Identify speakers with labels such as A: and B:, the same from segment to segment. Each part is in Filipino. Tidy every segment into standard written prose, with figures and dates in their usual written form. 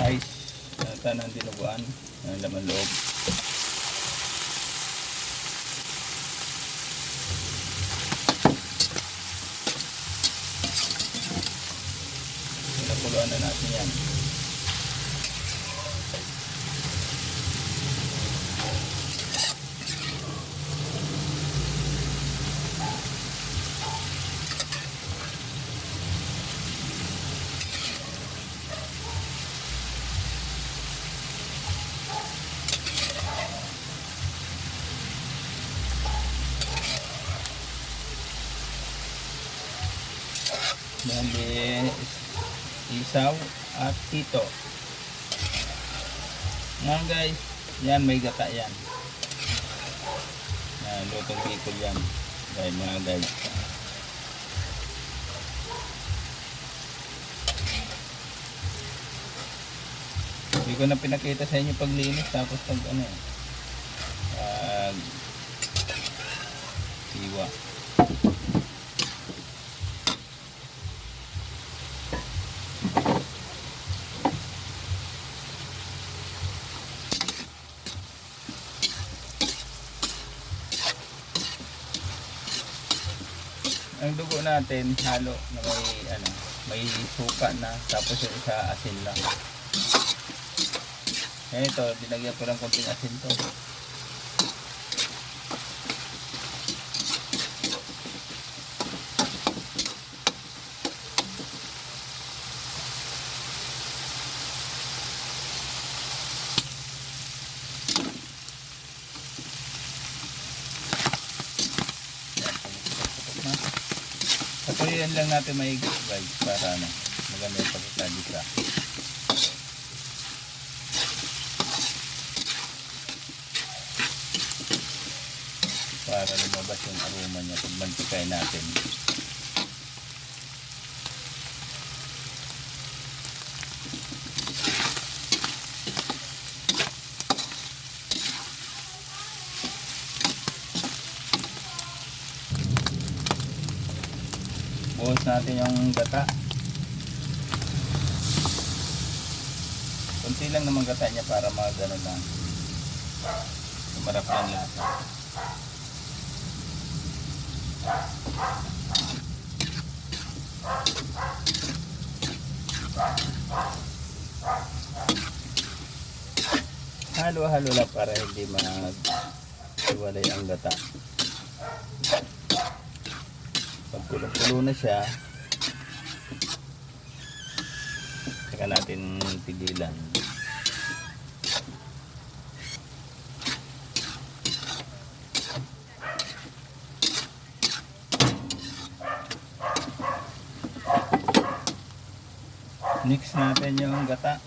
A: size ng dinuguan ng laman loob. Pinakuluan na natin yan. Bali, isaw at tito. Ngayon guys, yan may gata yan. Yan, lutong Bicol yan. Dahil mga guys. Hindi ko na pinakita sa inyo paglinis, tapos pag ano, siwa. Ang dugo natin halo na may suka na, tapos yung isa asin lang. Yan ito, dinagyan ko lang konting asin to. Yan lang natin maigit guys para maganda yung pagkakadisa. Para lumabas yung aroma niya pag mantikay natin. Buhos natin yung gata. Kunti lang naman gata niya para magano lang. Sumarap lang lasa. Halo-halo lang para hindi mag-iwalay ang gata. Pag kulo-kulo na siya, saka natin tigilan. Mix natin yung gata,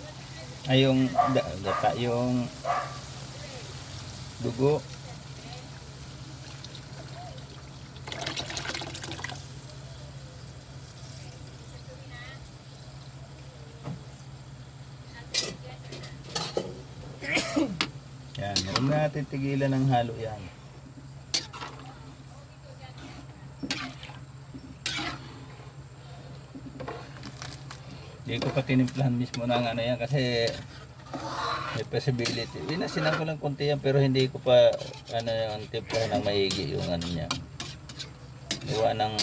A: ay yung gata, yung dugo. Yan, huwag natin tigilan ng halo yan. Hindi ko pa tinimplahan mismo ng ano yan kasi may possibility. Inasinan ko lang konti yan pero hindi ko pa yung timplahan ng maigi yung ano niya. Iwa ng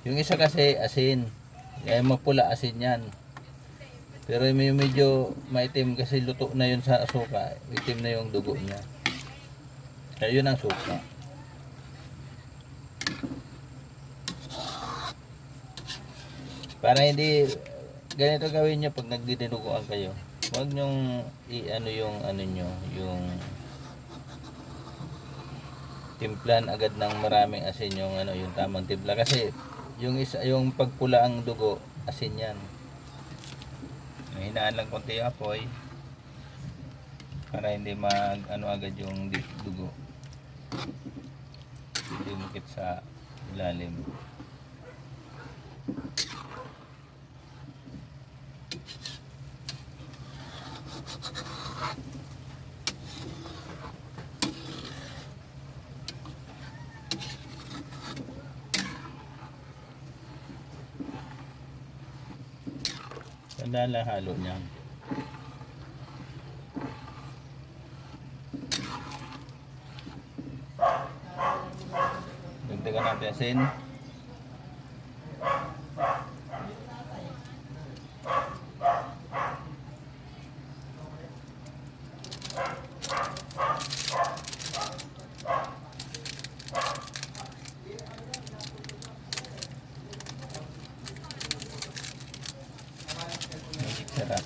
A: yung isa kasi asin. Kaya mapula asin yan. Pero may medyo maitim kasi luto na yun sa suka. Itim na yung dugo niya. Kaya yun ang suka. Para hindi ganito gawin nyo pag nagdidinuguan kayo. Huwag nyong yung timplan agad ng maraming asin yung yung tamang timpla kasi yung pagpula ang dugo, asin yan. Hinaan lang konti yung apoy para hindi agad yung dugo. Hindi mukit sa ilalim. Tanda lang halo niya. asin. Sarap.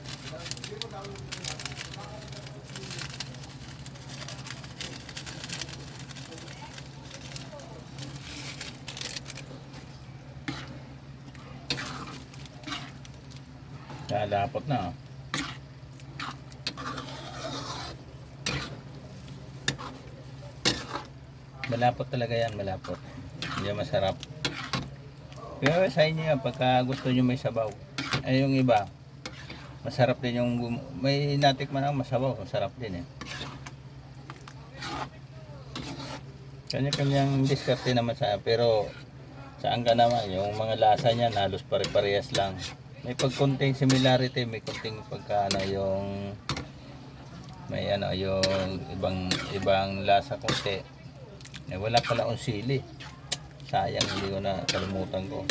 A: Lalapot na. Malapot talaga yan, malapot. Hindi masarap. Pero sa inyo yan, pagka gusto nyo may sabaw. Ay yung iba, masarap din yung, may natikman ako masabaw, masarap din eh. Kanya-kanyang diskarte naman sa, pero saan ka naman, yung mga lasa niyan halos pare-parehas lang. May pagkonting similarity, may konting pagka ano, yung may ano, yung ibang lasa konti. Eh, wala pala akong sili. Sayang, hindi ko na kalimutan ko.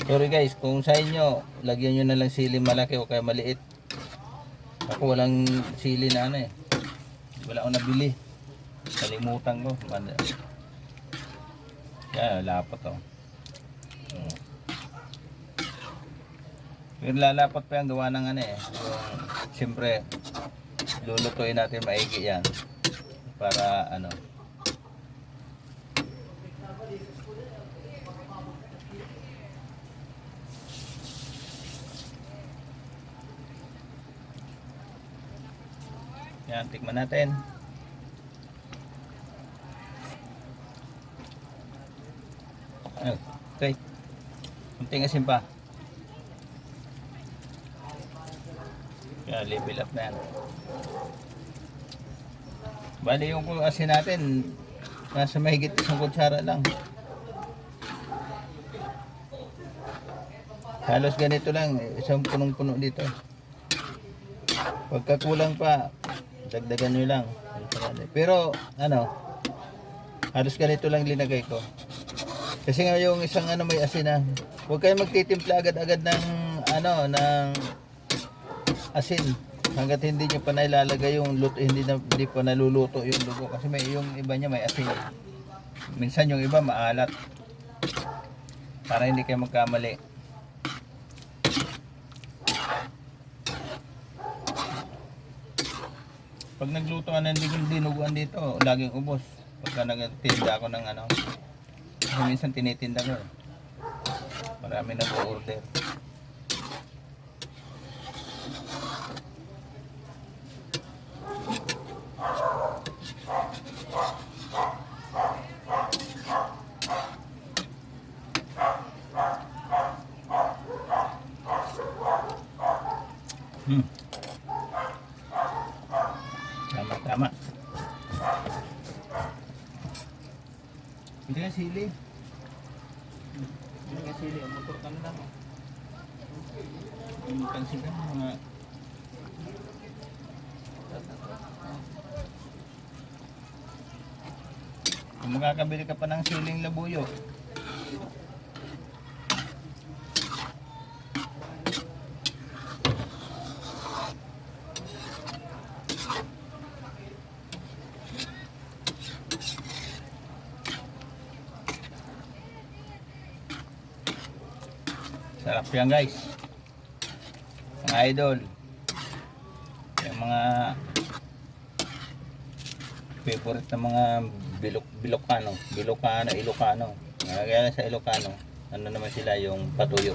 A: Sorry guys, kung sa inyo, lagyan nyo na lang sili malaki o kaya maliit. Ako walang sili na ano eh. Wala akong nabili. Kalimutan ko. Yan, lapat oh. Pero lalapat pa yung gawa ng ano eh. Yung, siyempre, lulutuin natin maigi yan. Para ano. Yan, tikman natin. Okay. Kunting asin pa. Kaya level up na yan. Bali yung asin natin, nasa mahigit 1 kutsara lang. Halos ganito lang, isang punong-puno dito. Pagka kulang pa, dagdagan nyo lang. Pero ano, halos ganito lang linagay ko. Kasi nga yung isang ano may asin na, huwag kayo magtitimpla agad-agad ng ano, ng asin. Hanggat hindi nyo pa nailalagay yung luto, hindi pa naluluto yung luto. Kasi may yung iba niya may asin. Minsan yung iba maalat. Para hindi kayo magkamali. Pag nagluto ka ng dinuguan dito, laging ubos. Pagka nagtinda ako ng ano, kasi minsan tinitinda ko. Marami nag-order. Tama. Hindi ka sili. Hindi ka sili. Ang motor ka na lang. Ang pansin ka mga... Kung makakabili ka pa ng siling labuyo, sarap yan guys, mga idol. Yung mga favorite na mga Ilocano, kaya sa Ilocano, ano naman sila yung patuyo,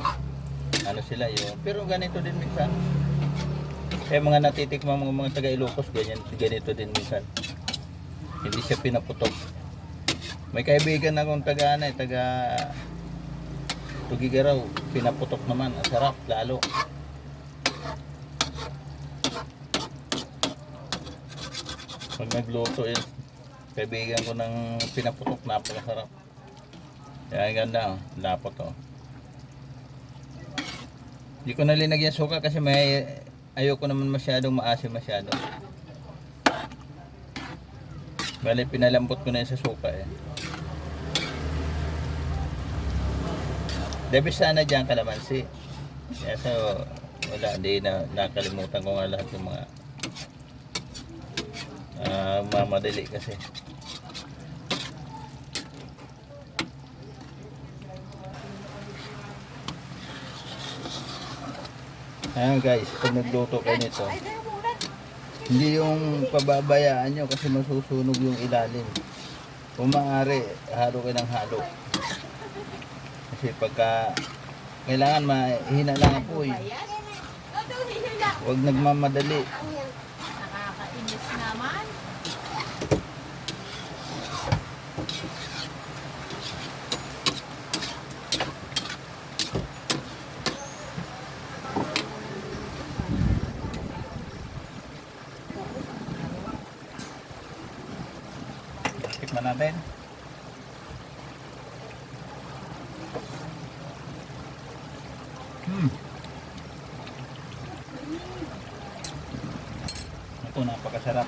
A: ano sila yung, pero ganito din minsan. Kaya mga natitikman mga taga Ilocos, ganito din minsan, hindi siya pinaputok. May kaibigan akong taga Tugigaraw, pinaputok naman, ang sarap lalo. Pag nagluto yun, kaibigan ko ng pinaputok, napakasarap. Kaya ganda, lapot oh. Hindi ko na linagyan suka kasi ayoko naman masyadong maasim masyado. Bale, pinalambot ko na yun sa suka eh. Debes sana dyan kalamansi. Kaya so, wala, hindi na nakalimutan ko nga lahat ng mga mamadali kasi. Ayan guys, pag nagluto kayo nito, hindi yung pababayaan nyo kasi masusunog yung ilalim. Kung maaari, halo kayo ng halo. Kasi pagka kailangan mahina lang ang apoy. Huwag nagmamadali.
B: Nakakainis naman.
A: Tikman natin. Ito, napakasarap.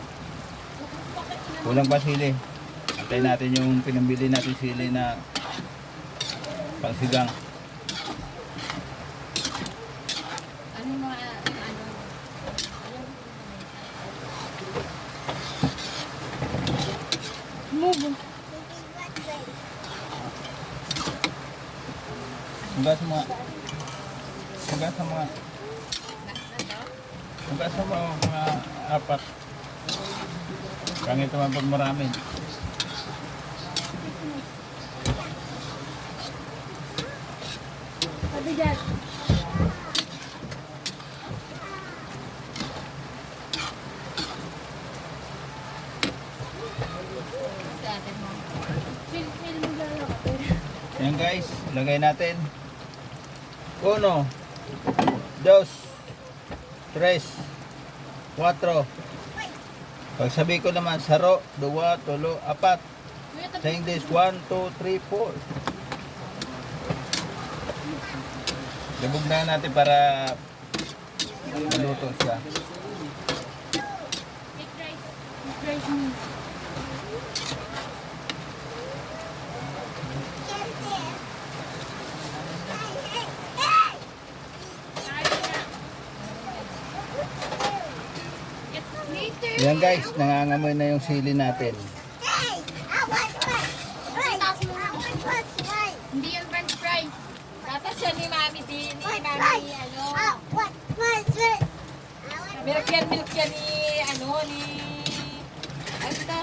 A: Kulang pa sili. Antayin natin yung pinambili natin sili na pangsigang.
B: Ano mga ano? Move.
A: Hugas mo. Hugas mo. Hugas mo mga apat. Pangit naman pag marami.
B: Sabi dyan. Sa atin mo. Feel mo dyan ako.
A: Yan guys, lagay natin. 1, 2, 3, 4. Pag sabi ko naman, 1, 2, 3, 4. Sa English, 1, 2, 3, 4. Labog na natin para maluto siya.
B: Rice mo.
A: Yan guys, nangangamoy na yung sili natin.
B: Hindi yung french fries. Dapat siya ni Mami din. Ni Mami, ano. Milk yan ni, ano, ni... Ano ito?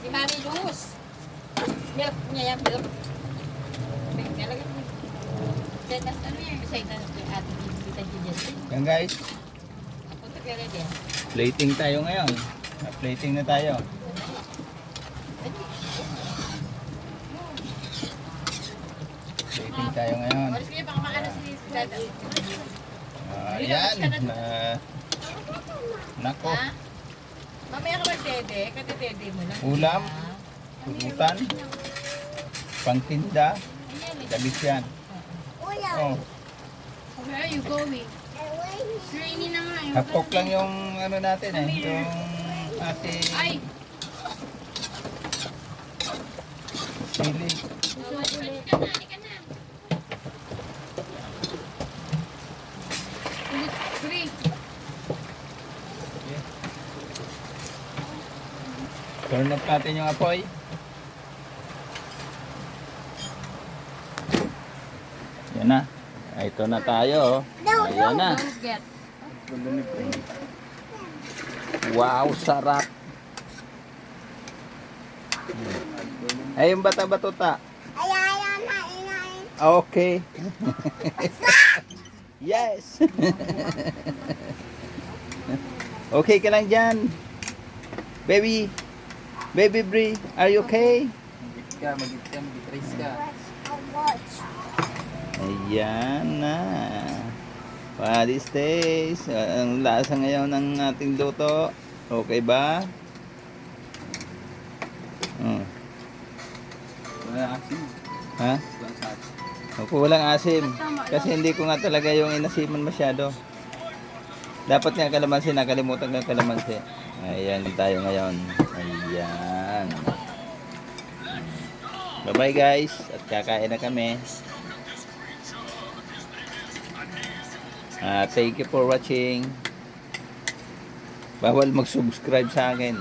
B: Ni Mami Luz. Milk niya yan, milk. Milk niya lagi. Then, ano yan? Beside na ating ibita dyan.
A: Yan guys,
B: Punta ka rin yan.
A: plating tayo ngayon. Plating na tayo. Plating tayo ngayon.
B: Oras kayo, baka makano si Dada.
A: Ayan. Nako.
B: Ha? Mamaya ka mag-dede, katitede mo lang.
A: Ulam. Pulutan. Pangtinda. Dabis yan. Oh,
B: Where are you going? It's raining na nga.
A: hapok lang yung ano natin eh. Yung ating
B: Ay!
A: sili.
B: Halika na, halika na. Three.
A: Turn off natin yung apoy. Yan na. Ito na tayo. Ayan na.
B: Don't get.
A: Wow, sarap. Ay, yung bata-bato ta. Okay. Yes. Okay ka lang dyan. Baby. Baby Bree, are you okay?
C: Magit ka, mag-trace ka.
A: Ayan na. What is this? Ang lasa ngayon ng ating luto. Okay ba?
C: Wala asin.
A: Ha?
C: Wala sa atin.
A: Opo, walang asim. Kasi hindi ko nga talaga yung inasiman masyado. Dapat nga kalamansi, nakalimutan ko yung kalamansi. Ayan tayo ngayon. Ayan. Bye-bye guys. At kakain na kami. Thank you for watching. Bawal mag-subscribe sa akin.